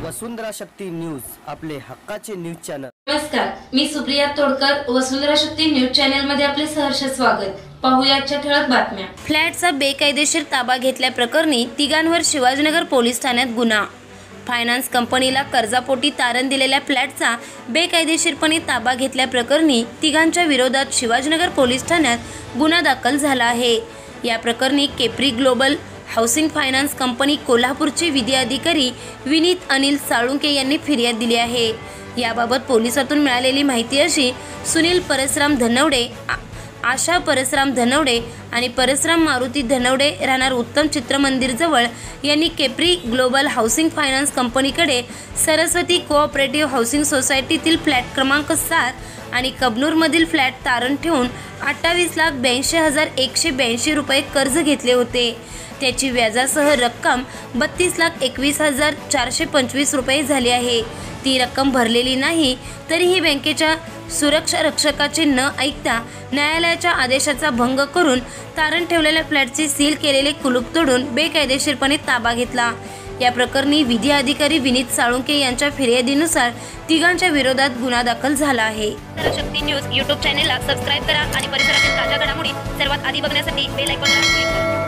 वसुंधरा शक्ती news, आपले हक्काचे news channel. नमस्कार, मी सुप्रिया तोडकर, वसुंधरा शक्ती न्यूज चॅनल मध्ये आपले सहर्ष स्वागत। पाहूया आजच्या ठळक बातम्या। फ्लॅटचा बेकायदेशीर ताबा घेतल्याप्रकरणी तिघांवर शिवाजीनगर पोलीस ठाण्यात गुन्हा। फायनान्स कंपनीला कर्जापोटी तारण दिलेल्या फ्लॅटचा बेकायदेशीरपणे ताबा घेतल्याप्रकरणी तिघांच्या विरोधात शिवाजीनगर पोलीस ठाण्यात गुन्हा दाखल झाला आहे। या प्रकरणी capri global housing finance company कोल्हापूरचे विधी अधिकारी विनीत अनिल साळुंके यांनी फिर्याद दिली आहे। याबाबत पोलिसातून मिळालेली माहिती अशी, सुनील परसराम धनवडे, आशा परसराम धनवडे आणि परसराम मारुती धनवडे राहणार उत्तम चित्रमंदिर जवळ यांनी केप्री ग्लोबल हाऊसिंग फायनान्स कंपनीकडे सरस्वती कोऑपरेटिव्ह हाऊसिंग सोसायटीतील फ्लॅट क्रमांक 7 आणि कबनूरमधील फ्लॅट तारण ठेवून 28,82,182 रुपये कर्ज घेतले होते। त्याची व्याजासह रक्कम 32,21,425 रुपये झाली आहे। ती रक्कम भरलेली नाही, तरीही बँकेच्या सुरक्षा रक्षकाचे न ऐकता न्यायालयाच्या आदेशाचा भंग करून तारण ठेवलेल्या फ्लॅटचे सील केलेले कुलूप तोडून बेकायदेशीरपणे ताबा घेतला। या प्रकरणी विधी अधिकारी विनीत साळुंके यांच्या फिर्यादीनुसार तिघांच्या विरोधात गुन्हा दाखल झाला आहे। शक्ती न्यूज YouTube चॅनेलला सबस्क्राइब करा आणि परिसरातील ताज्या घडामोडी सर्वात आधी बघण्यासाठी बेल आयकॉनला क्लिक करा।